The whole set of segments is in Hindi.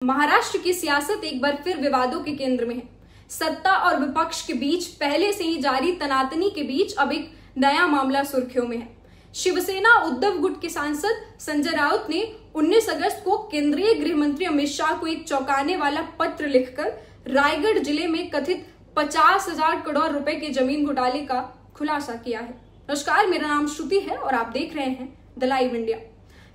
महाराष्ट्र की सियासत एक बार फिर विवादों के केंद्र में है। सत्ता और विपक्ष के बीच पहले से ही जारी तनातनी के बीच अब एक नया मामला सुर्खियों में है। शिवसेना उद्धव गुट के सांसद संजय राउत ने 19 अगस्त को केंद्रीय गृह मंत्री अमित शाह को एक चौंकाने वाला पत्र लिखकर रायगढ़ जिले में कथित 50,000 करोड़ रुपए के जमीन घोटाले का खुलासा किया है। नमस्कार, मेरा नाम श्रुति है और आप देख रहे हैं the live India.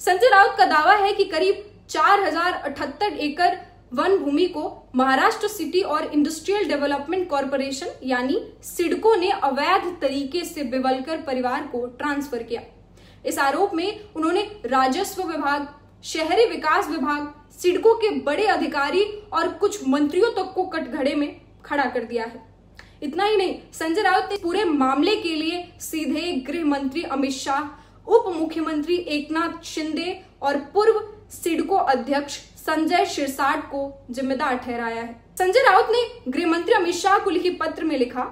Sanjay Raut का दावा है कि करीब 4078 एकड़ वन भूमि को महाराष्ट्र सिटी और इंडस्ट्रियल डेवलपमेंट कॉरपोरेशन यानी सिडको ने अवैध तरीके से बिवलकर परिवार को ट्रांसफर किया। इस आरोप में उन्होंने राजस्व विभाग, शहरी विकास विभाग, सिडको के बड़े अधिकारी और कुछ मंत्रियों तक को कटघरे में खड़ा कर दिया है। इतना ही नहीं, संजय राउत ने पूरे मामले के लिए सीधे गृह मंत्री अमित शाह, उप मुख्यमंत्री एकनाथ शिंदे और पूर्व सिडको अध्यक्ष संजय शिरसाट को जिम्मेदार ठहराया है। संजय राउत ने गृह मंत्री अमित शाह को लिखे पत्र में लिखा,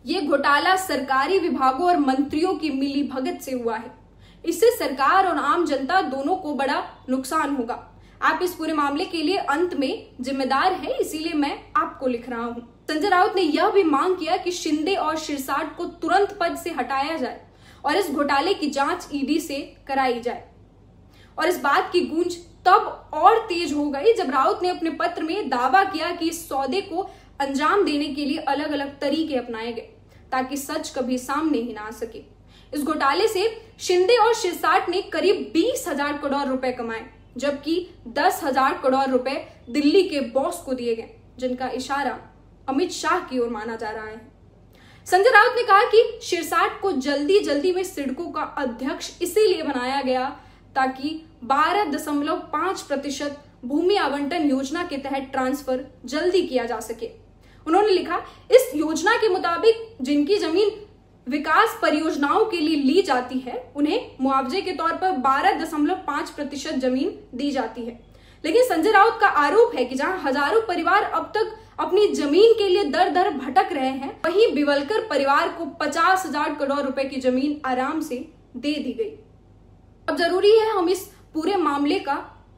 ये घोटाला सरकारी विभागों और मंत्रियों की मिली भगत से हुआ है। इससे सरकार और आम जनता दोनों को बड़ा नुकसान होगा। आप इस पूरे मामले के लिए अंत में जिम्मेदार हैं, इसीलिए मैं आपको लिख रहा हूं। संजय राउत ने यह भी मांग किया कि शिंदे और शिरसाट को तुरंत पद से हटाया जाए और इस घोटाले की जांच ईडी से कराई जाए। और इस बात की गूंज तब और तेज हो गई जब राउत ने अपने पत्र में दावा किया कि इस सौदे को अंजाम देने के लिए अलग अलग तरीके अपनाए गए ताकि सच कभी सामने ही ना आ सके। इस घोटाले से शिंदे और शिरसाट ने करीब 20,000 करोड़ रुपए कमाए, जबकि 10,000 करोड़ रुपए दिल्ली के बॉस को दिए गए, जिनका इशारा अमित शाह की ओर माना जा रहा है। संजय राउत ने कहा कि शिरसाट को जल्दी में सिडको का अध्यक्ष इसीलिए बनाया गया ताकि 12.5% भूमि आवंटन योजना के तहत ट्रांसफर जल्दी किया जा सके। उन्होंने लिखा, इस योजना के मुताबिक जिनकी जमीन विकास परियोजनाओं के लिए ली जाती है उन्हें मुआवजे के तौर पर 12.5% जमीन दी जाती है। लेकिन संजय राउत का आरोप है कि जहां हजारों परिवार अब तक अपनी जमीन के लिए दर दर भटक रहे हैं, वहीं बिवलकर परिवार को 50,000 करोड़ रुपए की जमीन आराम से दे दी गई। अब जरूरी है हम इस पूरे मामले का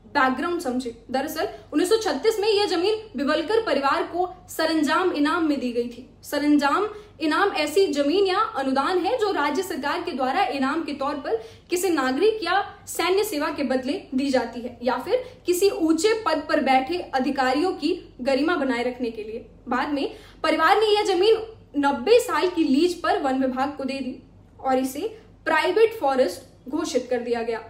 बैकग्राउंड समझें। दरअसल 1936 में यह जमीन बिवलकर परिवार को सरंजाम इनाम में दी गई थी। सरंजाम इनाम ऐसी जमीन या अनुदान है जो राज्य सरकार के द्वारा इनाम के तौर पर किसी नागरिक या सैन्य सेवा के बदले दी जाती है या फिर किसी ऊंचे पद पर बैठे अधिकारियों की गरिमा बनाए रखने के लिए। बाद में परिवार ने यह जमीन 90 साल की लीज पर वन विभाग को दे दी और इसे प्राइवेट फॉरेस्ट घोषित कर दिया गया,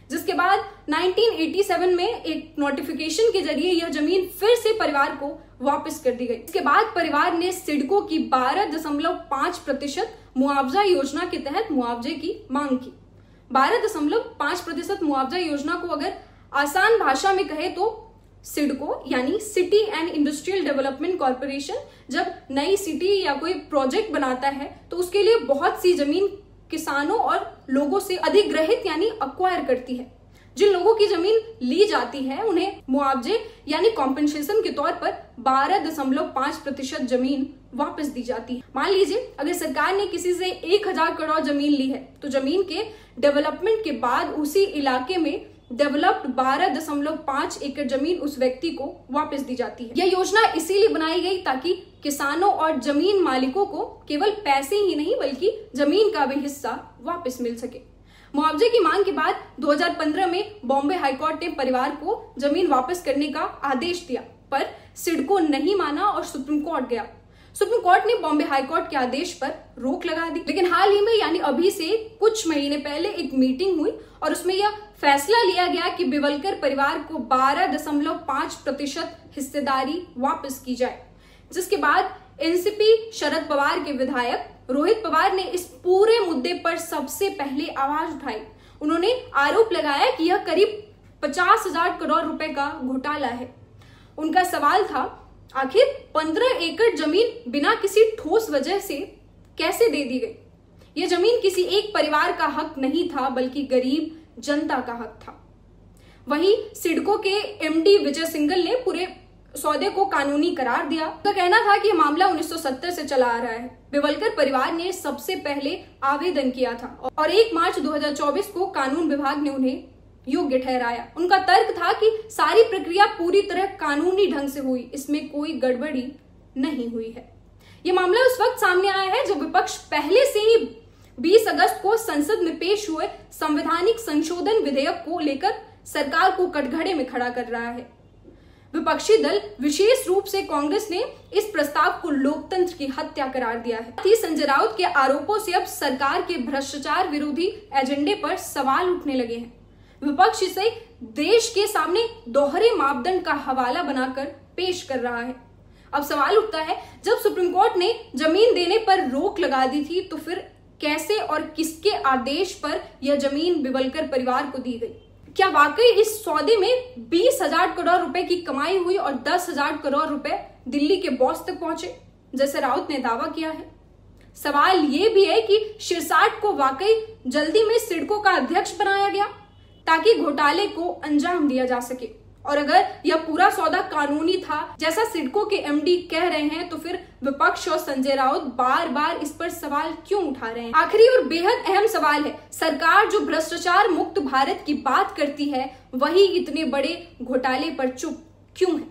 जिसके बाद 1987 में एक नोटिफिकेशन के जरिए यह जमीन फिर से परिवार को वापस कर दी गई। इसके बाद परिवार ने सिडको की 12.5% मुआवजा योजना के तहत मुआवजे की मांग की। 12.5% मुआवजा योजना को अगर आसान भाषा में कहे तो सिडको यानी city and industrial development corporation जब नई सिटी या कोई प्रोजेक्ट बनाता है तो उसके लिए बहुत सी जमीन किसानों और लोगों से अधिग्रहित यानी अक्वायर करती है। जिन लोगों की जमीन ली जाती है उन्हें मुआवजे यानी कॉम्पेंसेशन के तौर पर 12.5% जमीन वापस दी जाती है। मान लीजिए अगर सरकार ने किसी से 1,000 करोड़ जमीन ली है तो जमीन के डेवलपमेंट के बाद उसी इलाके में डेवलप्ड 12.5 एकड़ जमीन उस व्यक्ति को वापस दी जाती है। यह योजना इसीलिए बनाई गई ताकि किसानों और जमीन मालिकों को केवल पैसे ही नहीं बल्कि जमीन का भी हिस्सा वापस मिल सके। मुआवजे की मांग के बाद 2015 में बॉम्बे हाईकोर्ट ने परिवार को जमीन वापस करने का आदेश दिया, पर सिडको नहीं माना और सुप्रीम कोर्ट गया। सुप्रीम कोर्ट ने बॉम्बे हाईकोर्ट के आदेश पर रोक लगा दी। लेकिन हाल ही में यानी अभी से कुछ महीने पहले एक मीटिंग हुई और उसमें यह फैसला लिया गया कि बिवलकर परिवार को 12.5% हिस्सेदारी वापस की जाए, जिसके बाद एनसीपी शरद पवार के विधायक रोहित पवार ने इस पूरे मुद्दे पर सबसे पहले आवाज उठाई। उन्होंने आरोप लगाया कि यह करीब 50,000 करोड़ रुपए का घोटाला है। उनका सवाल था, आखिर 15 एकड़ जमीन बिना किसी ठोस वजह से कैसे दे दी गई? यह जमीन किसी एक परिवार का हक नहीं था बल्कि गरीब जनता का हक था। वहीं सिडको के एमडी विजय सिंघल ने पूरे सौदे को कानूनी करार दिया। उनका कहना था कि मामला 1970 से चला आ रहा है। बिवलकर परिवार ने सबसे पहले आवेदन किया था और 1 मार्च 2024 को कानून विभाग ने उन्हें योग्य ठहराया। उनका तर्क था कि सारी प्रक्रिया पूरी तरह कानूनी ढंग से हुई, इसमें कोई गड़बड़ी नहीं हुई है। यह मामला उस वक्त सामने आया है जब विपक्ष पहले से ही 20 अगस्त को संसद में पेश हुए संवैधानिक संशोधन विधेयक को लेकर सरकार को कटघरे में खड़ा कर रहा है। विपक्षी दल विशेष रूप से कांग्रेस ने इस प्रस्ताव को लोकतंत्र की हत्या करार दिया है। संजय राउत के आरोपों से अब सरकार के भ्रष्टाचार विरोधी एजेंडे पर सवाल उठने लगे हैं। विपक्ष इसे देश के सामने दोहरे मापदंड का हवाला बनाकर पेश कर रहा है। अब सवाल उठता है, जब सुप्रीम कोर्ट ने जमीन देने पर रोक लगा दी थी तो फिर कैसे और किसके आदेश पर यह जमीन बिवलकर परिवार को दी गई? क्या वाकई इस सौदे में 20,000 करोड़ रुपए की कमाई हुई और 10,000 करोड़ रुपए दिल्ली के बॉस तक पहुंचे, जैसे राउत ने दावा किया है? सवाल यह भी है कि शिरसाट को वाकई जल्दी में सिडको का अध्यक्ष बनाया गया ताकि घोटाले को अंजाम दिया जा सके, और अगर यह पूरा सौदा कानूनी था जैसा सिडको के एमडी कह रहे हैं, तो फिर विपक्ष और संजय राउत बार बार इस पर सवाल क्यों उठा रहे हैं? आखिरी और बेहद अहम सवाल है, सरकार जो भ्रष्टाचार मुक्त भारत की बात करती है, वही इतने बड़े घोटाले पर चुप क्यों है?